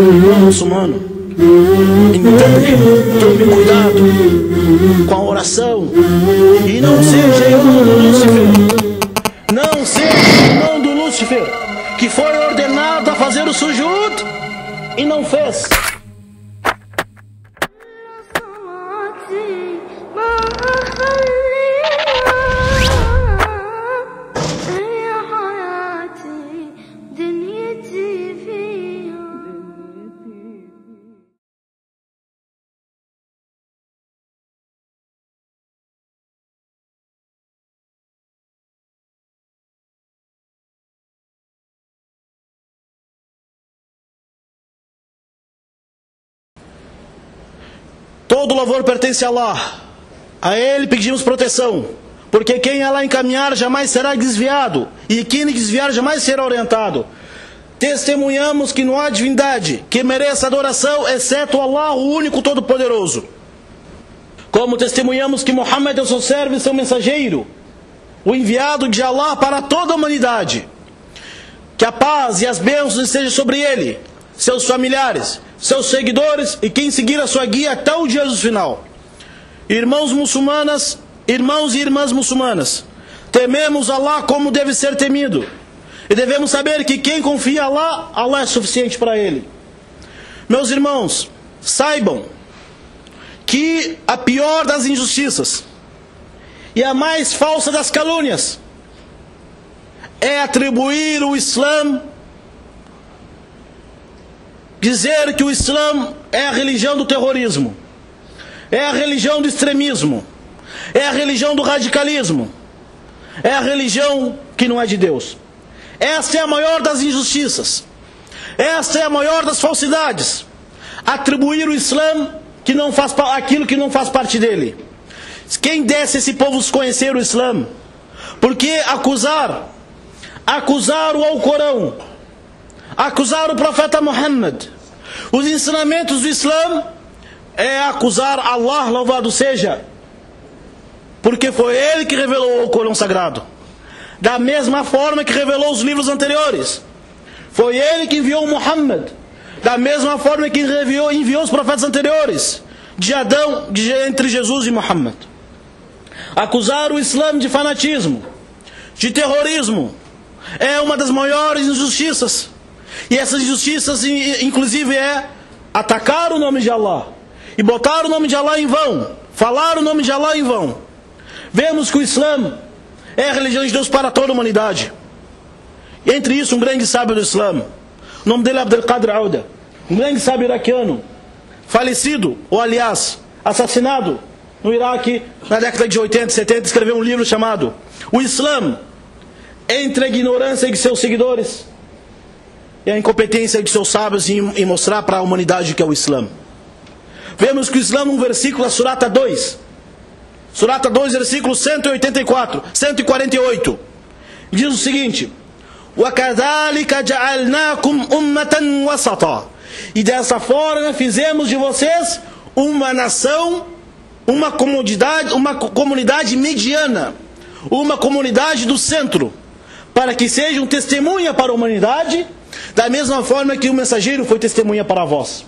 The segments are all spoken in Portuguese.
irmão muçulmano, então tome cuidado com a oração e não seja irmão do Lúcifer. Não seja irmão do Lúcifer, que foi ordenado a fazer o sujud e não fez. Todo louvor pertence a Allah. A Ele pedimos proteção, porque quem Allah encaminhar jamais será desviado, e quem desviar jamais será orientado. Testemunhamos que não há divindade que mereça adoração, exceto Allah, o único todo-poderoso. Como testemunhamos que Muhammad é o seu servo e seu mensageiro, o enviado de Allah para toda a humanidade. Que a paz e as bênçãos estejam sobre ele, seus familiares, seus seguidores e quem seguir a sua guia até o dia do final. Irmãos muçulmanas, irmãos e irmãs muçulmanas, tememos Allah como deve ser temido, e devemos saber que quem confia em Allah, Allah é suficiente para ele. Meus irmãos, saibam que a pior das injustiças e a mais falsa das calúnias é atribuir o Islã, dizer que o Islã é a religião do terrorismo, é a religião do extremismo, é a religião do radicalismo, é a religião que não é de Deus. Essa é a maior das injustiças, essa é a maior das falsidades, atribuir o Islã que não faz, aquilo que não faz parte dele. Quem desse esse povo conhecer o Islã? Porque acusar o Alcorão, acusar o profeta Muhammad, os ensinamentos do Islã, é acusar Allah, louvado seja, porque foi ele que revelou o Corão Sagrado, da mesma forma que revelou os livros anteriores. Foi ele que enviou Muhammad, da mesma forma que enviou os profetas anteriores, de Adão, entre Jesus e Muhammad. Acusar o Islã de fanatismo, de terrorismo, é uma das maiores injustiças. E essas injustiças, inclusive, é atacar o nome de Allah e botar o nome de Allah em vão, falar o nome de Allah em vão. Vemos que o Islã é a religião de Deus para toda a humanidade. E entre isso, um grande sábio do Islã, o nome dele é Abdul Qadir Auda, um grande sábio iraquiano, falecido, ou aliás, assassinado no Iraque na década de 80 e 70, escreveu um livro chamado O Islã entre a ignorância de seus seguidores e a incompetência de seus sábios em mostrar para a humanidade o que é o Islã. Vemos que o Islã, no versículo da Surata 2, versículo 184, 148, diz o seguinte: وَكَذَلِكَ جَعَلْنَاكُمْ أُمَّةً وَسَطًا. E dessa forma fizemos de vocês uma nação, uma comunidade mediana, uma comunidade do centro, para que sejam testemunha para a humanidade, da mesma forma que o mensageiro foi testemunha para vós.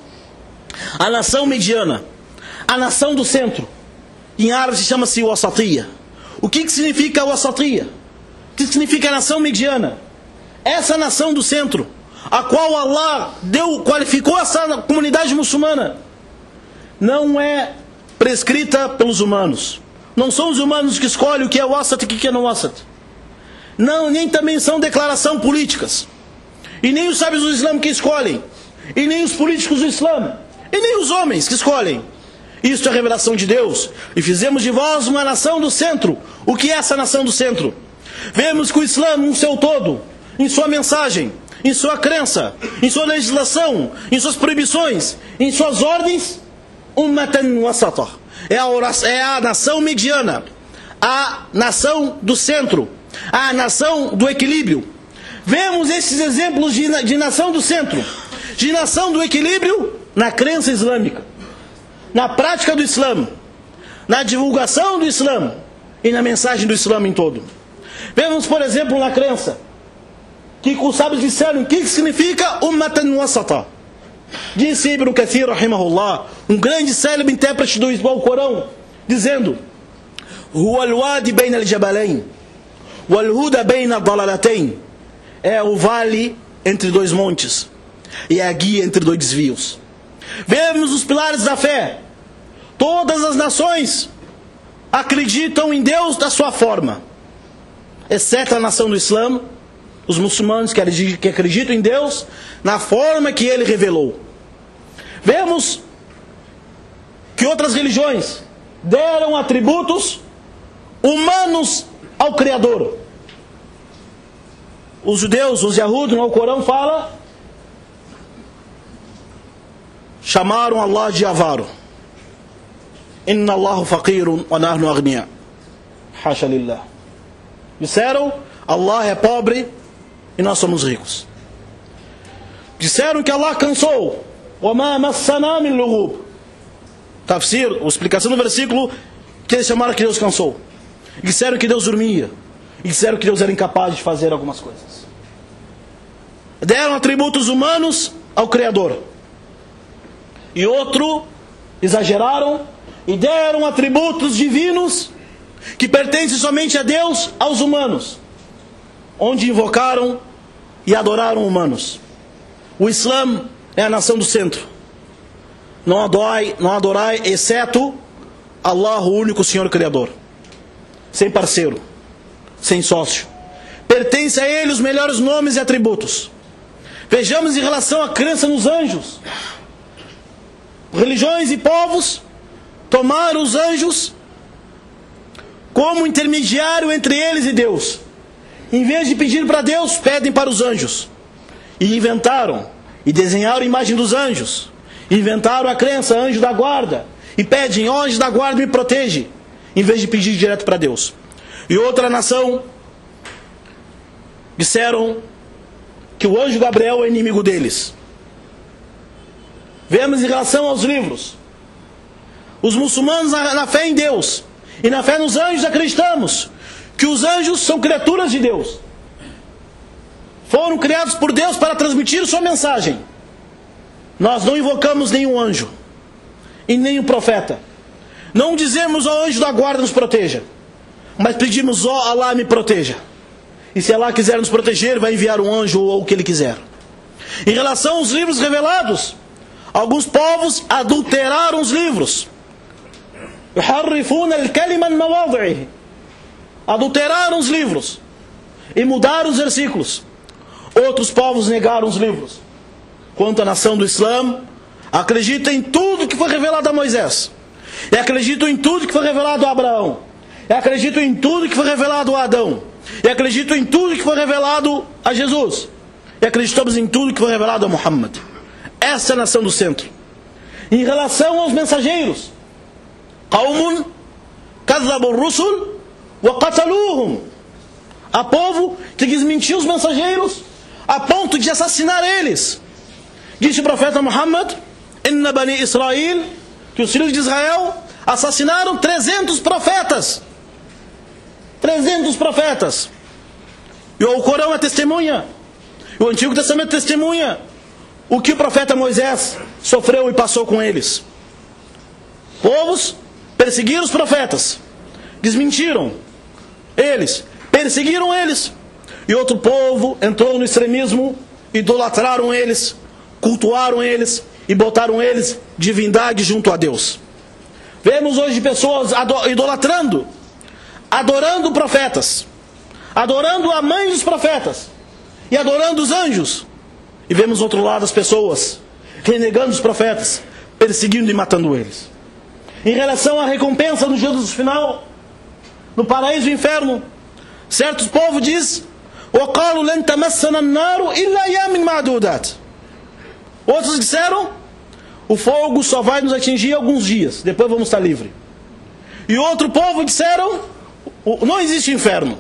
A nação mediana, a nação do centro, em árabe chama-se Wasatiyya. O que significa Wasatiyya? O que significa a nação mediana? Essa nação do centro, a qual Allah qualificou essa comunidade muçulmana, não é prescrita pelos humanos. Não são os humanos que escolhem o que é Wasat e o que é não Wasat. Não, nem também são declarações políticas. E nem os sábios do Islã que escolhem. E nem os políticos do Islã. E nem os homens que escolhem. Isto é a revelação de Deus. E fizemos de vós uma nação do centro. O que é essa nação do centro? Vemos que o Islã, no seu todo, em sua mensagem, em sua crença, em sua legislação, em suas proibições, em suas ordens, ummatan wasata. É a nação mediana, a nação do centro, a nação do equilíbrio. Vemos esses exemplos de nação do centro, de nação do equilíbrio na crença islâmica, na prática do Islã, na divulgação do Islã e na mensagem do Islã em todo. Vemos, por exemplo, na crença, que os sábios disseram o que significa ummatan wasata. Disse Ibn Kathir, rahimahullah, um grande célebre intérprete do Corão, dizendo: Huwa al-wadi bayna al-jabalain, wal-huda bayna ad-dalalatain. É o vale entre dois montes e a guia entre dois desvios. Vemos os pilares da fé. Todas as nações acreditam em Deus da sua forma, exceto a nação do Islã, os muçulmanos que acreditam em Deus na forma que Ele revelou. Vemos que outras religiões deram atributos humanos ao Criador. Os judeus, os Yahud, no Corão fala, chamaram Allah de avaro. Inna Allahu faqirun wa nahnu aghniya. Hasha lillah. Disseram, Allah é pobre e nós somos ricos. Disseram que Allah cansou. Wa ma massana min lughub. Tafsir, a explicação do versículo, que eles chamaram que Deus cansou. Disseram que Deus dormia. E disseram que Deus era incapaz de fazer algumas coisas. Deram atributos humanos ao Criador. E outro, exageraram e deram atributos divinos que pertencem somente a Deus, aos humanos, onde invocaram e adoraram humanos. O Islã é a nação do centro. Não adorai exceto Allah, o único Senhor Criador, sem parceiro, sem sócio. Pertence a Ele os melhores nomes e atributos. Vejamos em relação à crença nos anjos. Religiões e povos tomaram os anjos como intermediário entre eles e Deus. Em vez de pedir para Deus, pedem para os anjos. E inventaram e desenharam a imagem dos anjos. Inventaram a crença, anjo da guarda. E pedem, ó anjo da guarda, me protege. Em vez de pedir direto para Deus. E outra nação disseram que o anjo Gabriel é inimigo deles. Vemos em relação aos livros. Os muçulmanos, na fé em Deus e na fé nos anjos, acreditamos que os anjos são criaturas de Deus. Foram criados por Deus para transmitir sua mensagem. Nós não invocamos nenhum anjo e nenhum profeta. Não dizemos, ó anjo da guarda, nos proteja. Mas pedimos, ó Allah, me proteja. E se Allah quiser nos proteger, Ele vai enviar um anjo ou o que Ele quiser. Em relação aos livros revelados, alguns povos adulteraram os livros. Adulteraram os livros e mudaram os versículos. Outros povos negaram os livros. Quanto à nação do Islã, acredita em tudo que foi revelado a Moisés. E acreditam em tudo que foi revelado a Abraão. E acreditam em tudo que foi revelado a Adão. E acreditam em tudo que foi revelado a Jesus. E acreditamos em tudo que foi revelado a Muhammad. Essa é a nação do centro. Em relação aos mensageiros, Qawmun kadhabu rusul wa qataluhum. Há povo que desmentiu os mensageiros a ponto de assassinar eles. Disse o profeta Muhammad: Inna bani Israel, que os filhos de Israel assassinaram 300 profetas. 300 profetas. E o Corão é testemunha. O Antigo Testamento testemunha o que o profeta Moisés sofreu e passou com eles. Povos perseguiram os profetas, desmentiram eles, perseguiram eles. E outro povo entrou no extremismo, idolatraram eles, cultuaram eles e botaram eles divindade junto a Deus. Vemos hoje pessoas idolatrando, adorando profetas, adorando a mãe dos profetas e adorando os anjos. E vemos do outro lado as pessoas renegando os profetas, perseguindo e matando eles. Em relação à recompensa no dia do final, no paraíso e inferno, certos povos dizem: وَقَالُوا لَنْ تَمَسَّنَا النَّارُ إِلَّا أَيَّامٍ مَعْدُودَاتٍ. Outros disseram: o fogo só vai nos atingir alguns dias, depois vamos estar livres. E outro povo disseram: não existe inferno.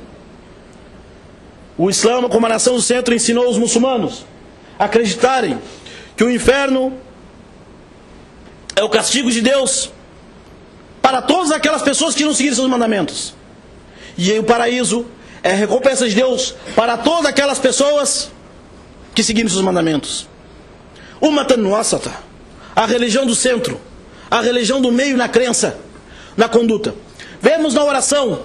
O Islã, como a nação do centro, ensinou os muçulmanos a acreditarem que o inferno é o castigo de Deus para todas aquelas pessoas que não seguirem seus mandamentos. E o paraíso é a recompensa de Deus para todas aquelas pessoas que seguirem seus mandamentos. Ummatan wasata, a religião do centro, a religião do meio na crença, na conduta. Vemos na oração,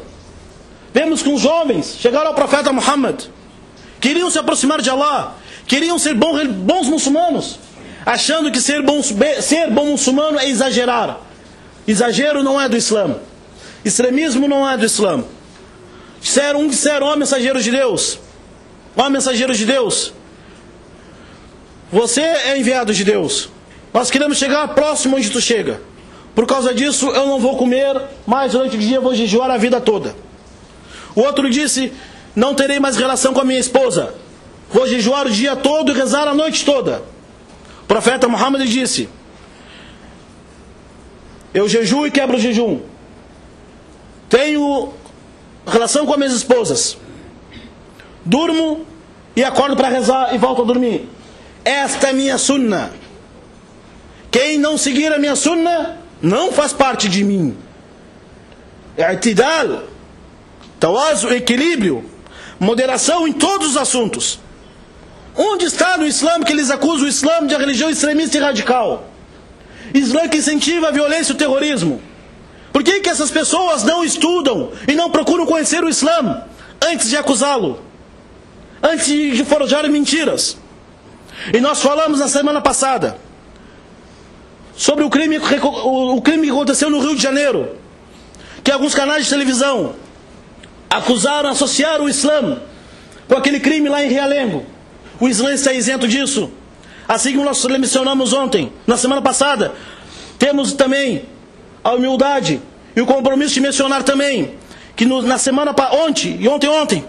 vemos que os jovens chegaram ao profeta Muhammad, queriam se aproximar de Allah, queriam ser bons muçulmanos, achando que ser bom muçulmano é exagerar. Exagero não é do Islã. Extremismo não é do Islã. Disseram, ó mensageiro de Deus, ó mensageiro de Deus, você é enviado de Deus, nós queremos chegar próximo onde tu chega. Por causa disso eu não vou comer mais durante o dia, eu vou jejuar a vida toda. O outro disse, não terei mais relação com a minha esposa, vou jejuar o dia todo e rezar a noite toda. O profeta Muhammad disse, eu jejuo e quebro o jejum, tenho relação com as minhas esposas, durmo e acordo para rezar e volto a dormir. Esta é minha sunnah. Quem não seguir a minha sunnah não faz parte de mim. I'tidal, tawazu, equilíbrio, moderação em todos os assuntos. Onde está no Islã que eles acusam o Islã de religião extremista e radical? Islã que incentiva a violência e o terrorismo. Por que essas pessoas não estudam e não procuram conhecer o Islã antes de acusá-lo? Antes de forjar mentiras? E nós falamos na semana passada sobre o crime que aconteceu no Rio de Janeiro, que alguns canais de televisão acusaram, associaram o Islã com aquele crime lá em Realengo. O Islã está isento disso. Assim como nós mencionamos ontem, na semana passada, temos também a humildade e o compromisso de mencionar também que na semana ontem,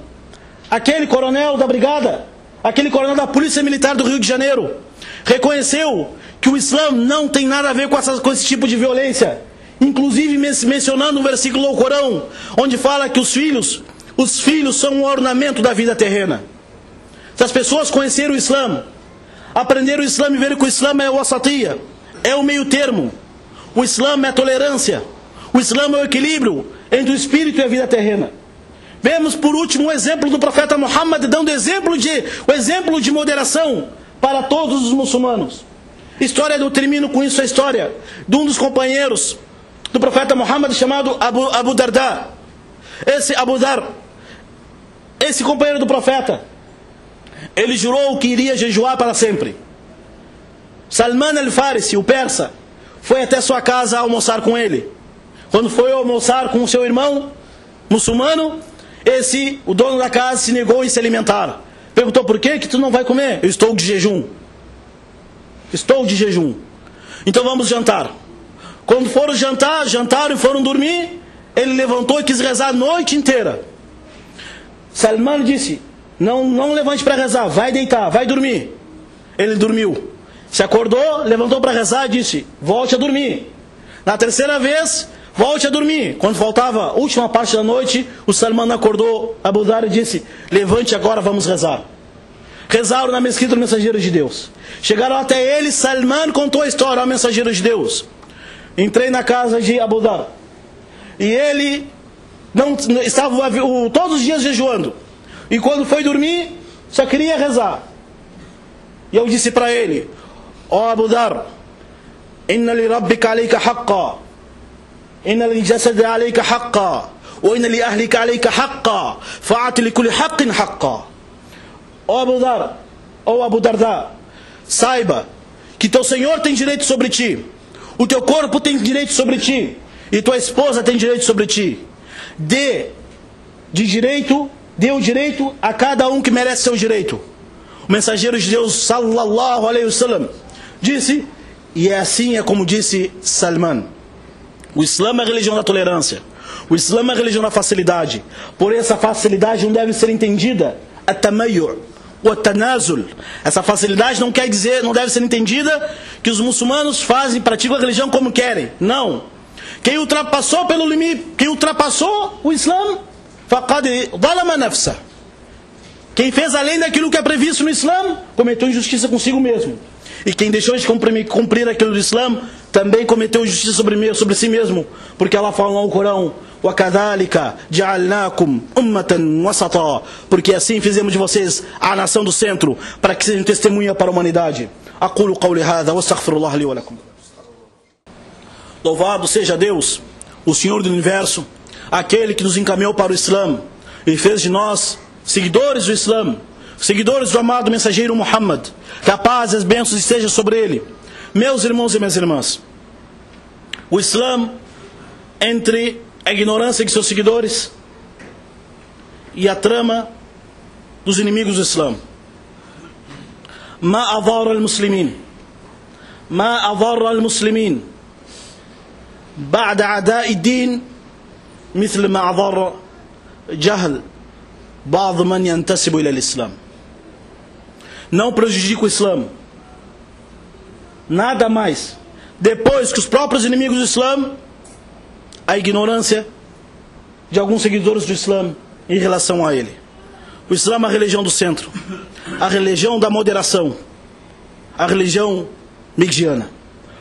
aquele coronel da brigada, aquele coronel da Polícia Militar do Rio de Janeiro, reconheceu que o Islã não tem nada a ver com esse tipo de violência. Inclusive mencionando um versículo do Corão, onde fala que os filhos são um ornamento da vida terrena. Se as pessoas conheceram o Islã, aprenderam o Islã e verem que o Islã é o wasatiyya, é o meio termo. O Islã é a tolerância. O Islã é o equilíbrio entre o espírito e a vida terrena. Vemos por último o exemplo do profeta Muhammad, dando o exemplo de moderação para todos os muçulmanos. Eu termino com isso a história de um dos companheiros do profeta Muhammad, chamado Abu Darda. Esse companheiro do profeta, ele jurou que iria jejuar para sempre. Salman al-Farisi, o persa, foi até sua casa almoçar com ele. Quando foi almoçar com o seu irmão muçulmano, o dono da casa, se negou em se alimentar. Perguntou, por que tu não vai comer? Eu estou de jejum. Estou de jejum. Então vamos jantar. Quando foram jantaram e foram dormir, ele levantou e quis rezar a noite inteira. Salman disse, não levante para rezar, vai deitar, vai dormir. Ele dormiu. Se acordou, levantou para rezar e disse, volte a dormir. Na terceira vez, volte a dormir. Quando faltava a última parte da noite, o Salman acordou Abu Dhar e disse, levante agora, vamos rezar. Rezaram na mesquita do mensageiro de Deus. Chegaram até ele, Salman contou a história ao mensageiro de Deus. Entrei na casa de Abu Dhar e ele estava todos os dias jejuando. E quando foi dormir, só queria rezar. E eu disse para ele, ó Abu Dhar, inna li rabbika alayka haqqa, inna li jasadi alayka haqqa, wa inna li ahlika alayka haqqa, fa'ati li kulli haqqin haqqa. Ó Abu Dhar, ó Abu Darda, saiba que teu Senhor tem direito sobre ti, o teu corpo tem direito sobre ti, e tua esposa tem direito sobre ti. Dê o direito a cada um que merece seu direito. O mensageiro de Deus, sallallahu alaihi wasallam, disse, e assim é como disse Salman, o Islã é a religião da tolerância, o Islã é a religião da facilidade. Por essa facilidade não deve ser entendida a tamayyu' o tanazul. Essa facilidade não quer dizer, não deve ser entendida que os muçulmanos praticam a religião como querem. Não. Quem ultrapassou pelo limite, quem ultrapassou o Islã, faqad zalama nafsa. Quem fez além daquilo que é previsto no Islã, cometeu injustiça consigo mesmo. E quem deixou de cumprir aquilo do Islã, também cometeu injustiça sobre si mesmo. Porque Allah fala no Corão, وَكَذَلِكَ جَعَلْنَاكُمْ أُمَّةً وَسَطًا. Porque assim fizemos de vocês a nação do centro, para que sejam testemunha para a humanidade. أقول قولي هذا واستغفر الله لي ولكم. Louvado seja Deus, o Senhor do Universo, aquele que nos encaminhou para o Islã e fez de nós seguidores do Islã, seguidores do amado mensageiro Muhammad. Que a paz e as bênçãos estejam sobre ele. Meus irmãos e minhas irmãs, o Islã, entre a ignorância de seus seguidores e a trama dos inimigos do Islã. ما أضر المسلمين ما أضر المسلمين بعد عداء الدين مثل ما أضر جهل بعض من ينتسب إلى الإسلام. Não prejudica o Islã nada mais depois que os próprios inimigos do Islã, a ignorância de alguns seguidores do Islã em relação a ele. O Islã é a religião do centro, a religião da moderação, a religião mediana.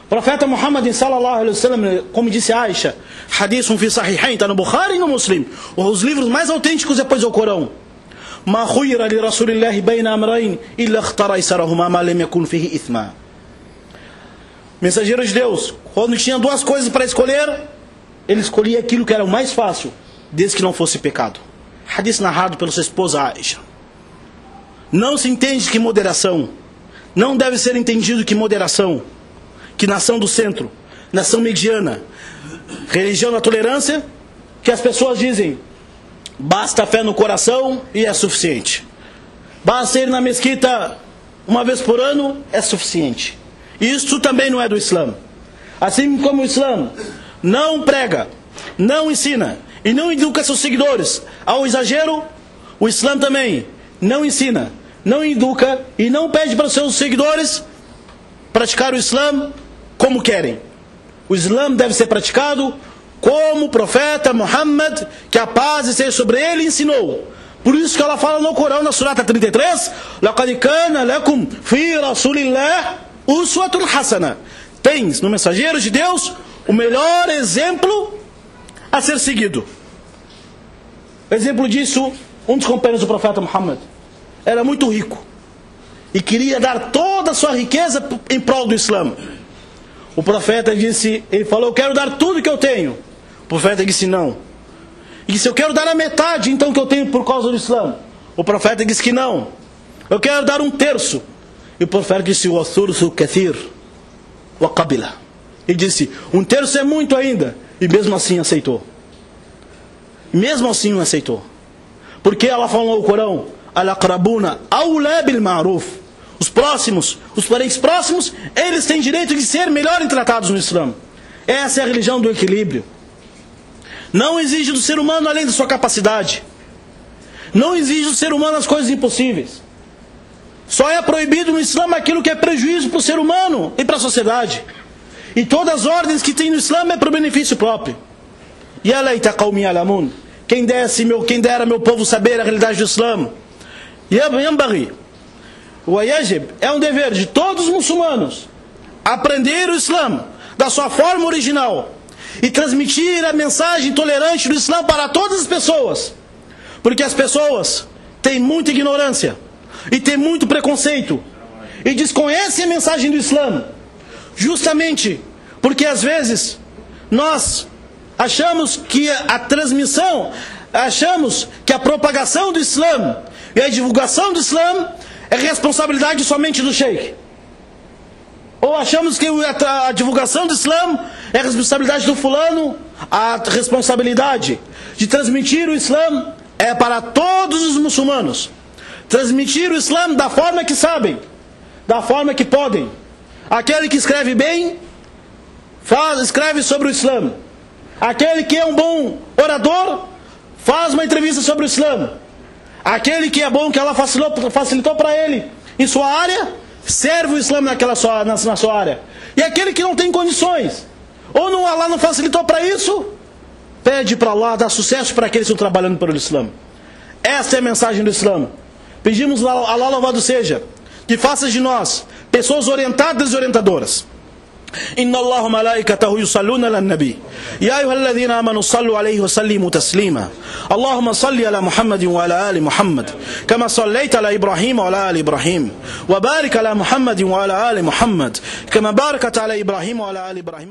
O profeta Muhammad sallallahu alaihi wasallam, como disse Aisha, hadithun fi sahihain, está no Bukhari e no Muslim, os livros mais autênticos depois do Corão. Ma khuyira li rasulillahi bayna amrayn illa ikhtara aysarahuma ma lam yakun fihi ithma. Mensageiro de Deus, quando tinha duas coisas para escolher, ele escolhia aquilo que era o mais fácil, desde que não fosse pecado. Hadith narrado pela sua esposa Aisha. Não se entende que moderação, não deve ser entendido que moderação, que nação do centro, nação mediana, religião da tolerância, que as pessoas dizem, basta fé no coração e é suficiente. Basta ir na mesquita uma vez por ano, é suficiente. Isso também não é do Islã. Assim como o Islã não prega, não ensina e não educa seus seguidores ao exagero, o Islã também não ensina, não educa e não pede para os seus seguidores praticar o Islã como querem. O Islã deve ser praticado como o profeta Muhammad, que a paz esteja sobre ele, ensinou. Por isso que ela fala no Corão, na Surata 33, لَقَدْ كَانَ لَكُمْ فِي رَسُولِ اللَّهِ أُسْوَةٌ حَسَنَةٌ. Tens no mensageiro de Deus o melhor exemplo a ser seguido. Exemplo disso, um dos companheiros do profeta Muhammad era muito rico e queria dar toda a sua riqueza em prol do Islã. O profeta disse, ele falou, eu quero dar tudo que eu tenho. O profeta disse não. E disse, eu quero dar a metade então que eu tenho por causa do Islã. O profeta disse que não. Eu quero dar 1/3. E o profeta disse, wa thuluthu kathir wa qabila. Ele disse, 1/3 é muito ainda. E mesmo assim aceitou. Mesmo assim não aceitou. Porque ela falou no Corão, al-aqrabuna awla bil ma'ruf. Os próximos, os parentes próximos, eles têm direito de ser melhor tratados no Islã. Essa é a religião do equilíbrio. Não exige do ser humano além da sua capacidade. Não exige do ser humano as coisas impossíveis. Só é proibido no Islã aquilo que é prejuízo para o ser humano e para a sociedade. E todas as ordens que tem no Islã é para o benefício próprio. Ya laita qaumi ya'lamun. Quem dera meu povo saber a realidade do Islã. Yanbaghi wa yajib, é um dever de todos os muçulmanos aprender o Islã da sua forma original e transmitir a mensagem tolerante do Islã para todas as pessoas. Porque as pessoas têm muita ignorância e têm muito preconceito e desconhecem a mensagem do Islã, justamente porque às vezes nós achamos que a transmissão, achamos que a propagação do Islã e a divulgação do Islã é responsabilidade somente do sheikh. Ou achamos que a divulgação do Islã é responsabilidade do fulano. A responsabilidade de transmitir o Islã é para todos os muçulmanos. Transmitir o Islã da forma que sabem, da forma que podem. Aquele que escreve bem, escreve sobre o Islã. Aquele que é um bom orador, faz uma entrevista sobre o Islã. Aquele que é bom, que Allah facilitou para ele em sua área, serve o Islã na sua área. E aquele que não tem condições, ou não, Allah não facilitou para isso, pede para Allah dar sucesso para aqueles que estão trabalhando pelo Islã. Essa é a mensagem do Islã. Pedimos a Allah louvado seja, que faça de nós pessoas orientadas e orientadoras. إن الله ملائكته يصلون على النبي يا أيها الذين آمنوا صلوا عليه وسلموا تسليما اللهم صل على محمد وعلى آل محمد كما صليت على إبراهيم وعلى آل إبراهيم وبارك على محمد وعلى آل محمد كما باركت على إبراهيم وعلى آل إبراهيم